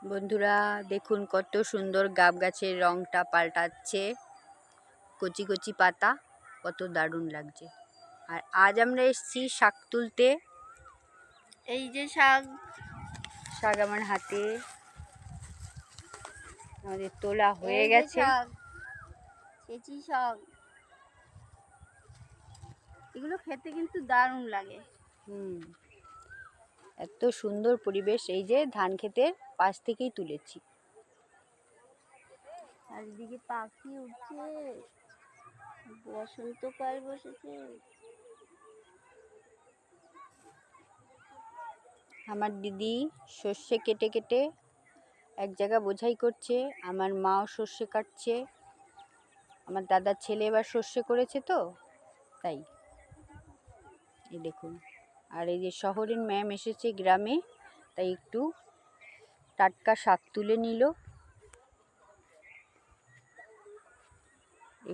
বন্ধুরা দেখুন কত সুন্দর গাব গাছের রংটা পাল্টাচ্ছে, কচি কচি পাতা, কত দারুণ লাগছে। আর আজ আমরা এসেছি শাক তুলতে। এই যে শাক আমার হাতে আমাদের তোলা হয়ে গেছে। কচি শাক, এগুলো খেতে কিন্তু দারুণ লাগে। এত সুন্দর পরিবেশ, এই যে ধান ক্ষেতের পাশ থেকেই তুলেছি। আর এদিকে পাখি উঠছে, বসন্তকাল বসেছে। আমার দিদি সর্ষে কেটে কেটে এক জায়গা বোঝাই করছে, আমার মাও সর্ষে কাটছে। আমার দাদার ছেলে এবার সর্ষে করেছে, তো তাই এই দেখুন। আর এই যে শহরের ম্যাম এসেছে গ্রামে, তাই একটু টাটকা শাক তুলে নিল।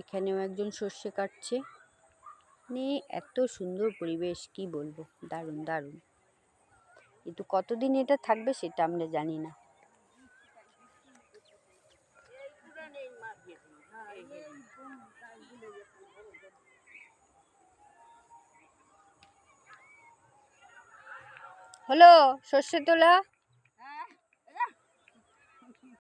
এখানেও একজন সর্ষে কাটছে। এত সুন্দর পরিবেশ, কি বলবো, দারুণ দারুণ। কিন্তু কতদিন এটা থাকবে সেটা আমরা জানি না। হলো সর্ষে তোলা।